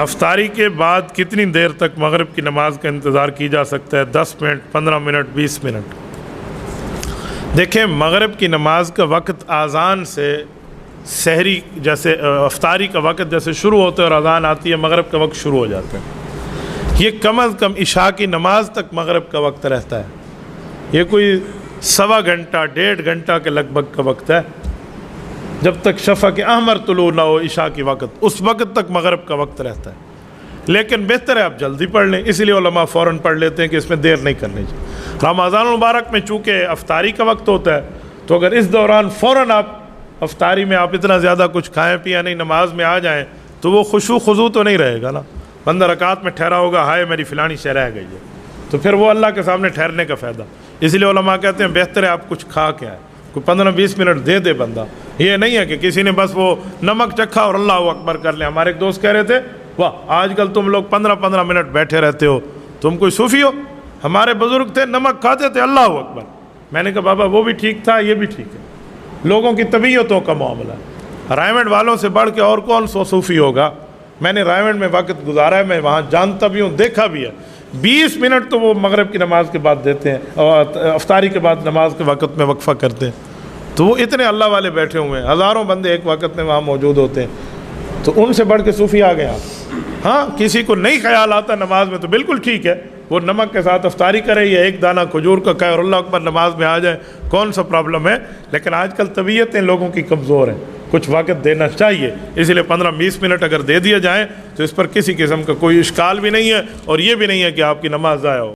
افطاری کے بعد کتنی دیر تک مغرب کی نماز کا انتظار کی جا سکتا ہے؟ 10 منٹ، 15 منٹ، 20 منٹ؟ دیکھیں، مغرب کی نماز کا وقت اذان سے سحری جیسے افطاری کا وقت جیسے شروع ہوتا ہے اور اذان آتی ہے مغرب کا وقت شروع ہو جاتا ہے. یہ کم از کم عشاء کی نماز تک مغرب کا وقت رہتا ہے. یہ کوئی 1.25 گھنٹہ 1.5 گھنٹہ کے لگ بھگ کا وقت ہے، جب تک شفق احمر طلوع نہ ہو عشاء کی وقت، اس وقت تک مغرب کا وقت رہتا ہے. لیکن بہتر ہے آپ جلدی پڑھ لیں، اس لیے علماء فوراً پڑھ لیتے ہیں کہ اس میں دیر نہیں کرنی چاہیے. رمضان المبارک میں چونکہ افطاری کا وقت ہوتا ہے، تو اگر اس دوران فوراً آپ افطاری میں آپ اتنا زیادہ کچھ کھائیں پیا نہیں، نماز میں آ جائیں، تو وہ خشوع خضوع تو نہیں رہے گا نا. بندہ رکعت میں ٹھہرا ہوگا، ہائے میری فلانی شے رہ گئی ہے، تو پھر وہ اللہ کے سامنے ٹھہرنے کا فائدہ. اس لیے علماء کہتے ہیں بہتر ہے آپ کچھ کھا کے آئے، کوئی 15-20 منٹ دے دے بندہ. یہ نہیں ہے کہ کسی نے بس وہ نمک چکھا اور اللہ اکبر کر لیں. ہمارے ایک دوست کہہ رہے تھے، واہ آج کل تم لوگ 15-15 منٹ بیٹھے رہتے ہو، تم کوئی صوفی ہو؟ ہمارے بزرگ تھے نمک کھاتے تھے اللہ اکبر. میں نے کہا بابا وہ بھی ٹھیک تھا، یہ بھی ٹھیک ہے، لوگوں کی طبیعتوں کا معاملہ ہے. رائمنڈ والوں سے بڑھ کے اور کون سو صوفی ہوگا؟ میں نے رائمنڈ میں وقت گزارا ہے، میں وہاں جانتا بھی ہوں، دیکھا بھی ہے. 20 منٹ تو وہ مغرب کی نماز کے بعد دیتے ہیں اور افطاری کے بعد نماز کے وقت میں وقفہ کرتے ہیں. تو وہ اتنے اللہ والے بیٹھے ہوئے ہیں، ہزاروں بندے ایک وقت میں وہاں موجود ہوتے ہیں، تو ان سے بڑھ کے صوفی آ گئے آپ. ہاں کسی کو نہیں خیال آتا نماز میں تو بالکل ٹھیک ہے، وہ نمک کے ساتھ افطاری کرے یا ایک دانہ کھجور کا کھائے اور اللہ اکبر نماز میں آ جائے، کون سا پرابلم ہے؟ لیکن آج کل طبیعتیں لوگوں کی کمزور ہیں، کچھ وقت دینا چاہیے. اس لیے 15-20 منٹ اگر دے دیا جائیں تو اس پر کسی قسم کا کوئی اشکال بھی نہیں ہے، اور یہ بھی نہیں ہے کہ آپ کی نماز ضائع ہو.